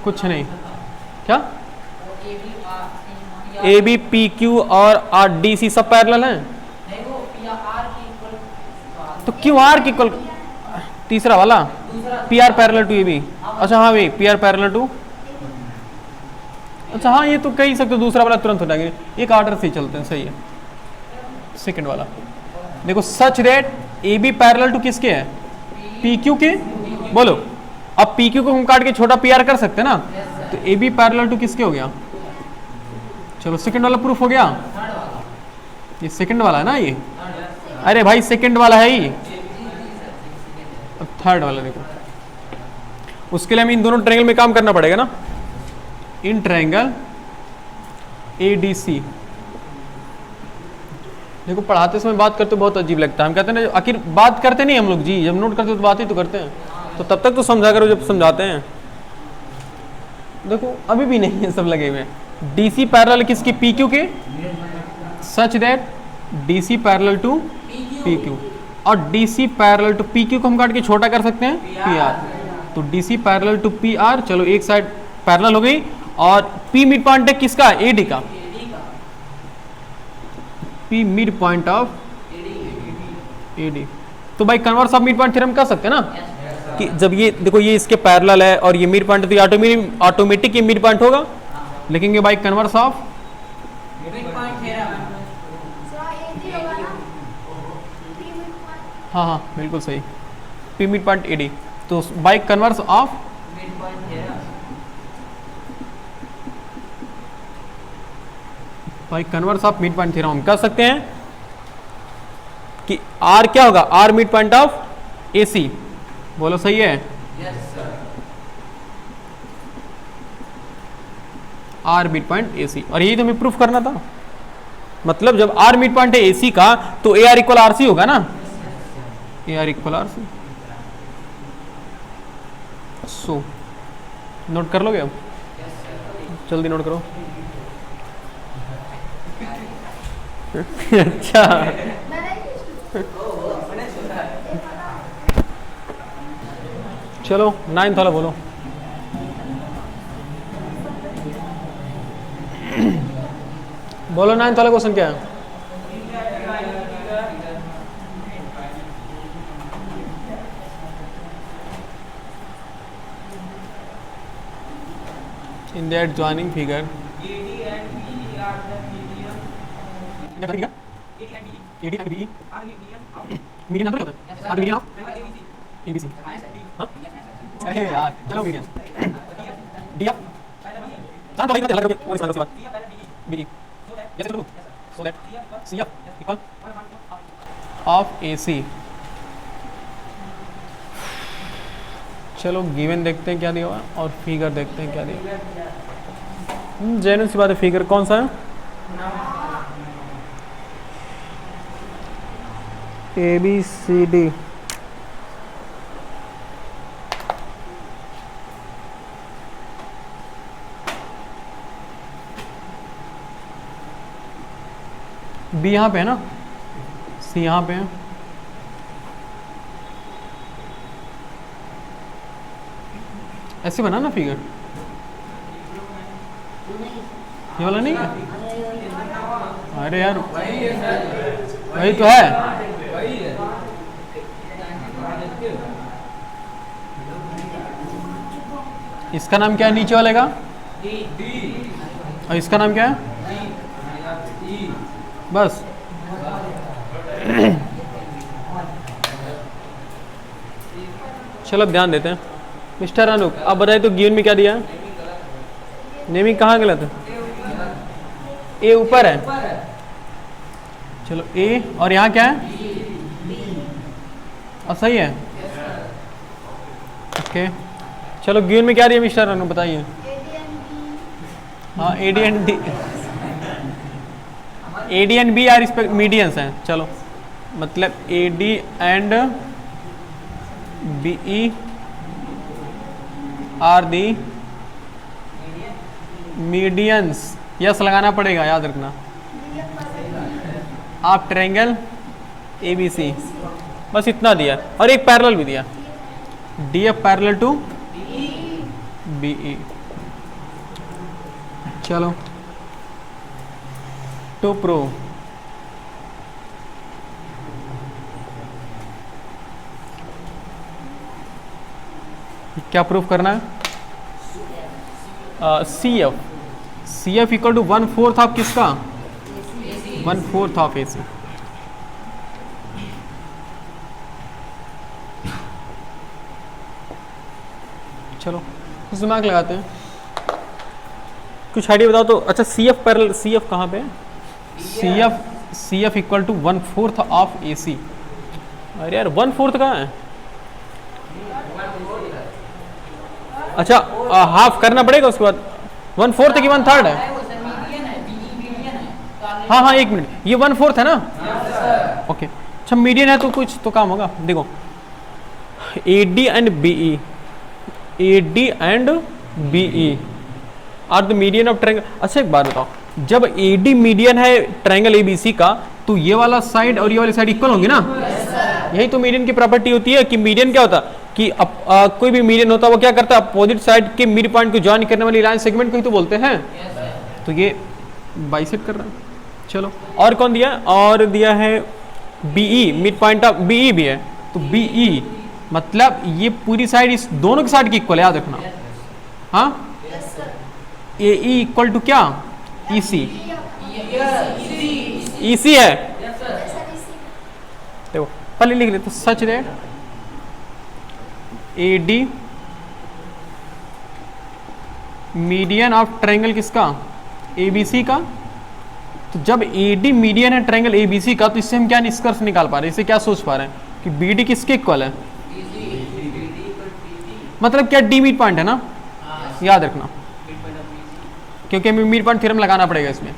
कुछ नहीं, क्या AB PQ और RDC सब पैरेलल हैं, तो QR की इक्वल, तीसरा वाला PR पैरेलल टू AB, अच्छा हाँ भाई PR पैरेलल टू, अच्छा हाँ ये तो कह ही सकते हो, दूसरा वाला तुरंत हटाएंगे, एक ऑर्डर से चलते हैं, सही है। सेकंड वाला देखो, such that AB parallel to किसके है, PQ के, बोलो। अब PQ को हम काट के छोटा PR कर सकते हैं ना, तो AB पैरेलल टू किसके हो गया, चलो सेकंड वाला प्रूफ हो गया, ये सेकंड वाला है ना ये, अरे भाई सेकंड वाला है ही। अब थर्ड वाला देखो, उसके लिए हमें इन दोनों ट्रायंगल में काम करना पड़ेगा ना, इन ट्रायंगल ADC। देखो पढ़ाते समय बात करते बहुत अजीब लगता है, हम कहते हैं ना आखिर बात करते नहीं हम लोग जी, जब नोट करते तो बात ही तो करते हैं, तो तब तक तो समझा करो जब समझाते हैं। देखो अभी भी नहीं है, सब लगे हुए हैं। DC पैरेलल किसकी, PQ के, such that DC parallel to PQ, और DC पैरेलल टू PQ को हम काट के छोटा कर सकते हैं PR, तो DC पैरेलल टू PR, चलो एक साइड पैरेलल हो गई, और P मिड पॉइंट है किसका, AD का, P mid point of AD। तो भाई converse of mid point theorem कर सकते हैं ना, कि जब ये देखो ये इसके पैरेलल है और ये मिड पॉइंट, तो ऑटोमेटिक ये मिड पॉइंट होगा, लिखेंगे भाई converse of mid point theorem. हाँ हाँ बिल्कुल सही, P मिड पॉइंट AD, तो by converse of mid point theorem, by converse of mid point theorem हम कह सकते हैं कि R क्या होगा, R mid point of AC, बोलो सही है, yes sir, R mid point AC, और यही तो हमें प्रूफ करना था, मतलब जब R मिड पॉइंट है AC का तो AR इक्वल RC होगा ना, AR equal RC। So note कर लोगे अब, जल्दी नोट करो। अच्छा चलो 9th वाला बोलो। बोलो 9th वाला क्वेश्चन क्या है, in the adjoining figure AD and BE median number होता है, आर मीडियन ऑफ ABC, हाँ अरे यार चलो मीडियन डी ऑफ जान तो भाई अलग करके और इस बात BE is to so that CF equal of AC। चलो गिवन देखते हैं क्या दिया हुआ और फिगर देखते हैं क्या दिया। जेन्युइन सी बात है, फिगर कौन सा है, ABCD, B यहाँ पे है ना, C यहाँ पे है, ऐसे बना ना फिगर, ये वाला नहीं है, अरे यार वही तो है, इसका नाम क्या है नीचे वाले का, और इसका नाम क्या है? बस चलो अब ध्यान देते हैं। मिस्टर अनूप आप बताइए तो गिवन में क्या दिया है? नेमिंग कहाँ गलत है? ए ऊपर है, चलो ए, और यहाँ क्या है? और सही है, ओके। चलो गिवन में क्या दिया मिस्टर अनूप बताइए? हाँ AD and B are medians हैं। चलो मतलब AD and BE are the medians. Yes लगाना पड़ेगा, याद रखना। आप ट्रायंगल ABC, बस इतना दिया और एक पैरेलल भी दिया, DF पैरेलल टू BE। चलो टू प्रूव क्या प्रूफ करना है? CF इक्वल टू 1/4 ऑफ किसका? 1/4 ऑफ AC। चलो कुछ दिमाग लगाते हैं, कुछ आइडिया बताओ तो। अच्छा CF पैरेलल, CF कहाँ पे है? CF equal to 1/4 of AC। अरे यार 1/4 कहाँ है? अच्छा हाफ करना पड़ेगा उसके बाद। 1/4 की 1/3 है। हाँ हाँ एक मिनट, ये 1/4 है ना? ओके अच्छा मीडियन है तो कुछ तो काम होगा। देखो AD and BE are the median of triangle. अच्छा एक बात बताओ, जब AD मीडियन है ट्रायंगल ABC का तो ये वाला साइड और ये वाली साइड इक्वल होंगी ना? यही तो मीडियन की प्रॉपर्टी होती है कि मीडियन क्या होता है कि कोई भी मीडियन होता है वो क्या करता है? अपोजिट साइड के मिड पॉइंट को ज्वाइन करने वाली लाइन सेगमेंट को ही तो बोलते हैं। तो ये बाइसेक्ट कर रहा है। चलो और कौन दिया? और दिया है BE, mid point of BE भी है, तो BE मतलब ये पूरी साइड इस दोनों की साइड की इक्वल है, याद रखना। हाँ AE इक्वल टू क्या? EC है। देखो पहले लिख लेते such that AD median of triangle किसका? ABC का। तो जब AD मीडियन है ट्रायंगल ABC का तो इससे हम क्या निष्कर्ष निकाल पा रहे हैं? इससे क्या सोच पा रहे हैं कि BD किसके इक्वल है? मतलब क्या D मिड पॉइंट है ना, याद रखना, क्योंकि हमें मिड पॉइंट थ्योरम लगाना पड़ेगा इसमें।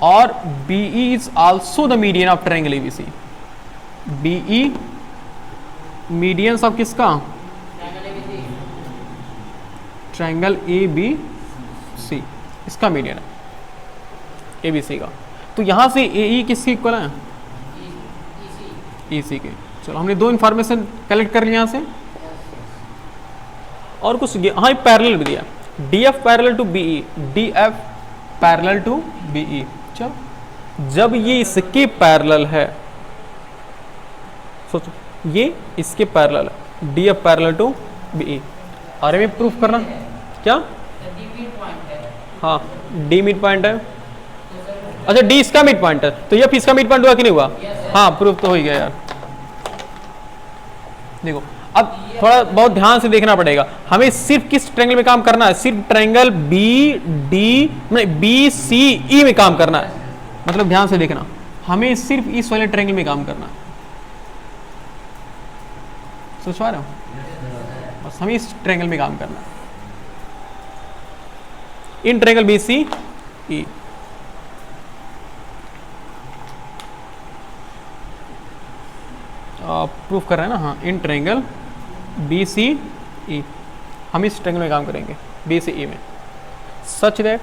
और BE is also the median of triangle ABC। BE medians of किसका? ट्रायंगल ABC, इसका मीडियन है ABC का। तो यहां से AE किसके इक्वल है? EC के। चलो हमने दो इंफॉर्मेशन कलेक्ट कर लिया यहां से। और कुछ हाँ पैरेलल भी दिया, DF parallel to BE, DF parallel to BE। चलो जब ये इसके पैरेलल है, सोचो ये इसके पैरेलल है, DF पैरेलल टू BE। और में प्रूफ करना क्या? हाँ D मिड पॉइंट है। अच्छा D इसका मिड पॉइंट है तो F इसका मिड पॉइंट हुआ कि नहीं हुआ? हाँ प्रूफ तो हो ही गया यार। देखो अब थोड़ा बहुत ध्यान से देखना पड़ेगा, हमें सिर्फ किस ट्रायंगल में काम करना है? सिर्फ ट्रायंगल BCE में काम करना है। मतलब ध्यान से देखना, हमें सिर्फ इस वाले ट्रायंगल में काम करना है। सोच पा रहे हो? बस हमें इस ट्रायंगल में काम करना है, इन ट्रायंगल BCE। प्रूफ कर रहे हैं ना? हाँ इन ट्रायंगल BCE हम इस ट्रायंगल में काम करेंगे BCE में, such that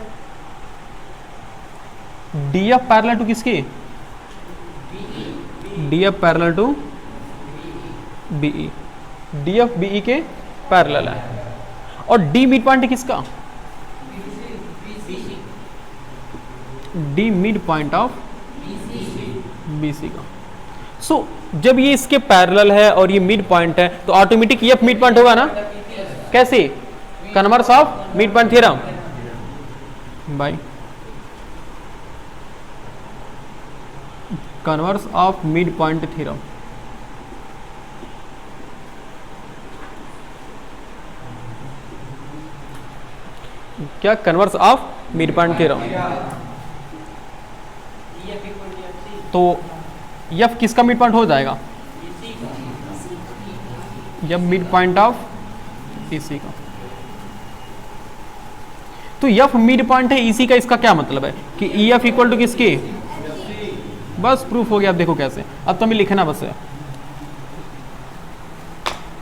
DF parallel to किसकी? DF parallel to BE। DF BE के पैरेलल है। और D मिड पॉइंट किसका? D mid point of BC का। सो जब ये इसके पैरेलल है और ये मिड पॉइंट है तो ऑटोमेटिक F मिड पॉइंट होगा ना? कैसे? Converse of mid point theorem by converse of mid point theorem. क्या converse of mid point theorem? तो एफ किसका मिड पॉइंट हो जाएगा? जब मिड पॉइंट ऑफ इसी का। तो एफ मिड पॉइंट है इसी का, इसका क्या मतलब है कि ई एफ इक्वल टू किसके? बस प्रूफ हो गया। अब देखो कैसे, अब तो हमें लिखना बस है।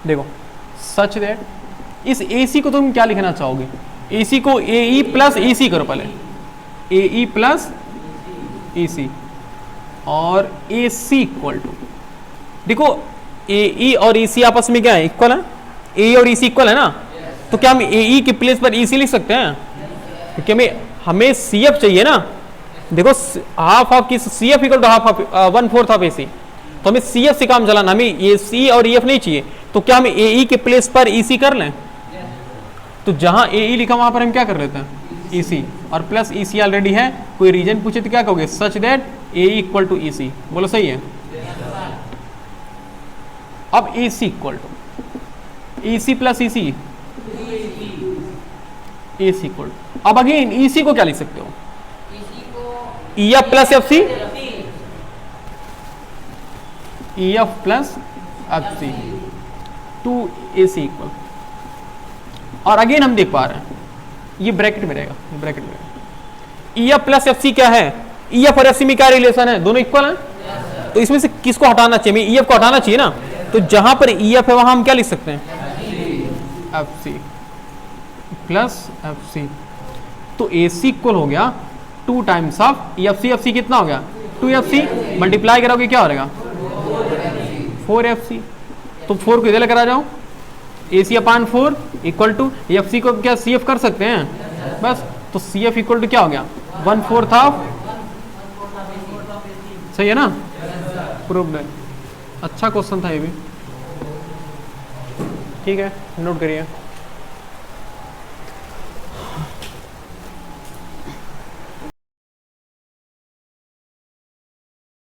देखो सच दैट इस ए सी को तुम क्या लिखना चाहोगे? ए सी को ए ई प्लस ई सी करो पहले, ए ई प्लस ई सी और ए सी इक्वल टू, देखो ए ई और ई सी आपस में क्या है? इक्वल है। ए और ई सी इक्वल है ना, तो क्या हम ए ई के प्लेस पर ई सी लिख सकते हैं? क्योंकि हमें सी एफ चाहिए ना। देखो हाफ ऑफ किस, C F equal to half of 1/4 of A C, तो हमें सी एफ से काम चलाना, हमें ए सी और ई एफ नहीं चाहिए। तो क्या हम ए ई के प्लेस पर ई सी कर लें? तो जहां ए ई लिखा वहां पर हम क्या कर लेते हैं? ई सी, और प्लस ई सी ऑलरेडी है। कोई रीजन पूछे तो क्या कहोगे? Such that A E equal to E C. बोलो सही है। अब A C equal to E C plus E C, A C equal to, अब अगेन ई सी को क्या लिख सकते हो? E F plus F C, E F plus F C to A C equal. और अगेन हम देख पा रहे हैं ये ब्रैकेट में रहेगा, ब्रैकेट में रहेगा। E F plus F C क्या है? ई एफ और एफ सी में क्या रिलेशन है? दोनों इक्वल हैं। तो इसमें से किसको हटाना चाहिए? ई एफ को हटाना चाहिए ना। तो जहां पर ई एफ है वहां हम क्या लिख सकते हैं? F C plus F C. तो ए सी इक्वल हो गया 2 times of F C. F C कितना हो गया? 2 एफ सी, मल्टीप्लाई करोगे क्या हो जाएगा? 4 एफ सी। तो 4 को इधर लेकर आ जाओ, ए सी अपान 4 इक्वल टू एफ सी को क्या सी एफ कर सकते हैं? बस, तो सी एफ इक्वल टू क्या हो गया? 1/4 ऑफ, सही है ना? प्रूव्ड है। अच्छा क्वेश्चन था ये भी, ठीक है, नोट करिए।